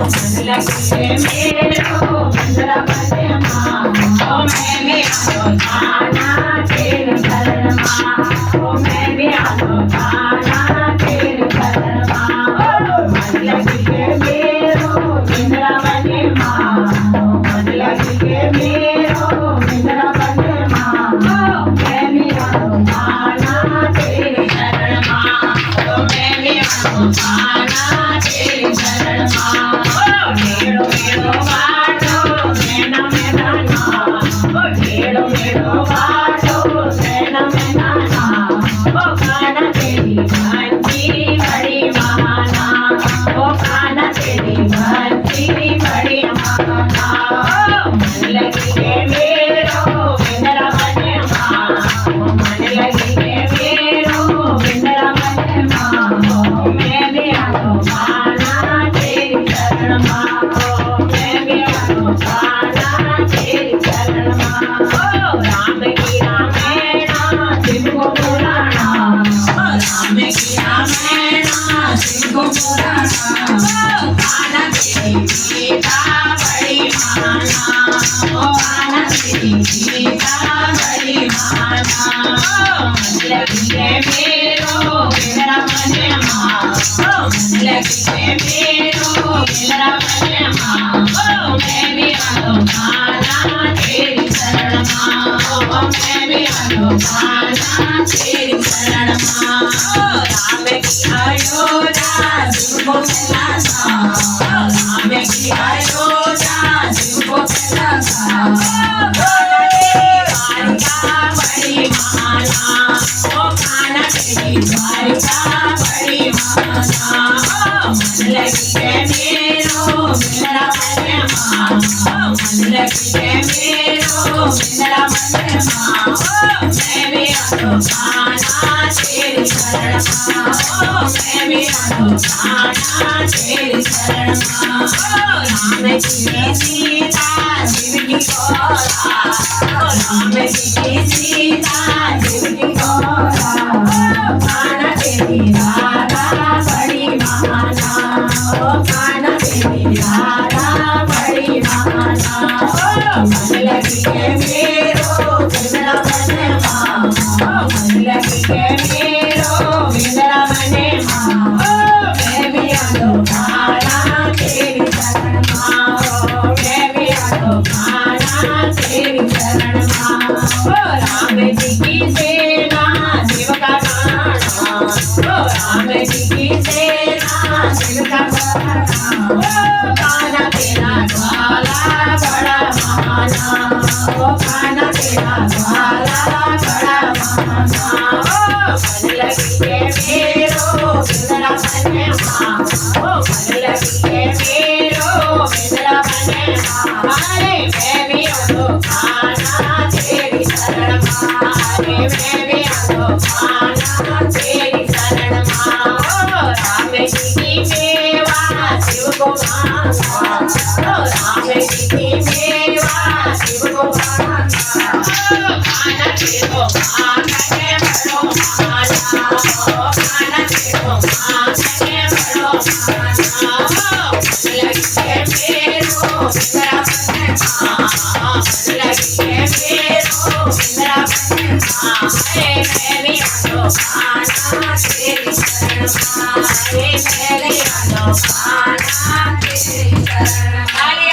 लगे मेरो बंदरा बने माँ ओ मैं भी आलो गाना तेरे शरण माँ ओ मैं भी आलो गाना तेरे शरण माँ ओ मन लगे मेरो बंदरा बने माँ ओ मन लगे मेरो बंदरा बने माँ ओ मैं भी आलो गाना तेरे शरण माँ ओ मैं भी आलो गाना तेरे शरण माँ मेरो मेरो बाटो सेना में नाना ओ मेरो मेरो बाटो सेना में नाना ओ खाना तेरी बंसी बड़ी महाना ओ खाना तेरी बंसी बड़ी महाना मन लगी है मेरो बिंदरा बने माँ मन लगी है मेरो बिंदरा बने माँ मैं भी आलो गाना तेरी शरण माँ राम की रामेणा शिव को पुराणा राम की रामेणा शिव को पुराणा कान्हा तेरी सीता बड़ी महाना ओ कान्हा तेरी सीता बड़ी महाना मन लगी है मेरो बिंदरा बने माँ मन लगी है मेरो बिंदरा बने माँ मैं भी आलो गाना तेरी शरण माँ मैं भी आलो गाना तेरी शरण माँ राम की अयोध्या शिव को फैलासा राम की अयोध्या शिव को फैलासा द्वारिका बड़ी महाना ओ खाना तेरी द्वारिका बड़ी महाना मन लगी है मेरो बिंदरा बने माँ मन लगी है मेरो बिंदरा बने माँ मैं भी आलो गाना तेरी शरण माँ मैं भी आलो गाना तेरी शरण माँ राम की सीता शिव की गौरा राम की सीता शिव की गौरा कान्हा तेरी राधा बड़ी महाना ओ कान्हा तेरी राधा बड़ी महाना मन लगी है मेरो बिंदरा बने माँ मन लगी है मेरो बिंदरा बने माँ मैं भी आलो गाना तेरी शरण माँ मैं भी आलो गाना तेरी शरण माँ राम जी की सेना शिव का गाना राम जी की सेना शिव का गाना कान्हा तेरा ज्वाला बड़ा महाना ओ कान्हा तेरा ज्वाला बड़ा महाना मन लगी है मेरो बिंदरा बने माँ मन लगी है मेरो बिंदरा बने माँ अरे मैं भी आलो गाना तेरी शरण माँ अरे मैं भी आलो गाना तेरी शरण माँ राम जी की सेवा शिव को मांगा राम जी की सेवा शिव को मांगा कान्हा तेरो मांगने बड़ो महाना कान्हा तेरो मांगने बड़ो महाना मन लगी है मेरो बिंदरा बने माँ मन लगी है मेरो बिंदरा बने माँ अरे मैं भी आलो गाना तेरी शरण माँ अरे मैं भी आलो गाना तेरी शरण माँ।